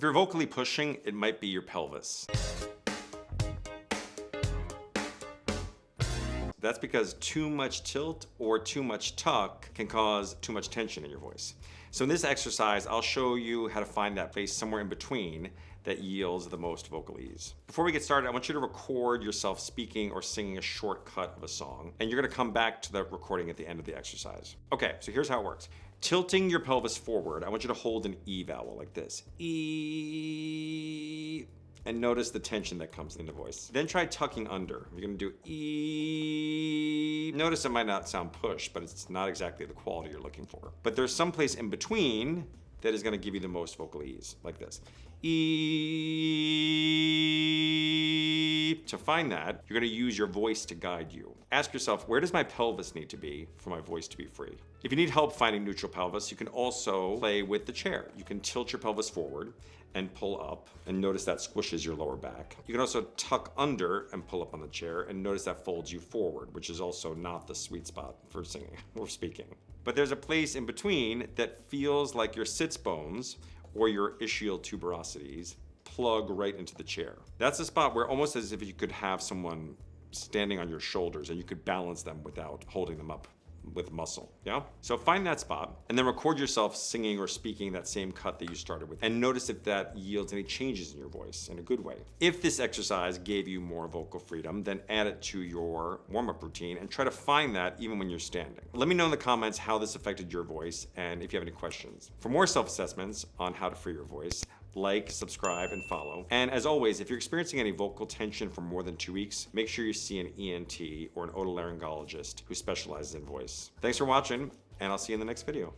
you're vocally pushing, it might be your pelvis. That's because too much tilt or too much tuck can cause too much tension in your voice. So in this exercise, I'll show you how to find that place somewhere in between that yields the most vocal ease. Before we get started, I want you to record yourself speaking or singing a short cut of a song, and you're gonna come back to the recording at the end of the exercise. Okay, so here's how it works. Tilting your pelvis forward, I want you to hold an E vowel like this. E. And notice the tension that comes in the voice. Then try tucking under. You're gonna do E. Notice it might not sound push, but it's not exactly the quality you're looking for. But there's some place in between that is gonna give you the most vocal ease, like this. E. To find that, you're gonna use your voice to guide you. Ask yourself, where does my pelvis need to be for my voice to be free? If you need help finding neutral pelvis, you can also play with the chair. You can tilt your pelvis forward and pull up, and notice that squishes your lower back. You can also tuck under and pull up on the chair, and notice that folds you forward, which is also not the sweet spot for singing or speaking. But there's a place in between that feels like your sitz bones or your ischial tuberosities plug right into the chair. That's a spot where almost as if you could have someone standing on your shoulders and you could balance them without holding them up with muscle, yeah? So find that spot and then record yourself singing or speaking that same cut that you started with, and notice if that yields any changes in your voice in a good way. If this exercise gave you more vocal freedom, then add it to your warm-up routine and try to find that even when you're standing. Let me know in the comments how this affected your voice and if you have any questions. For more self-assessments on how to free your voice, like, subscribe, and follow. And as always, if you're experiencing any vocal tension for more than 2 weeks, make sure you see an ENT or an otolaryngologist who specializes in voice. Thanks for watching, and I'll see you in the next video.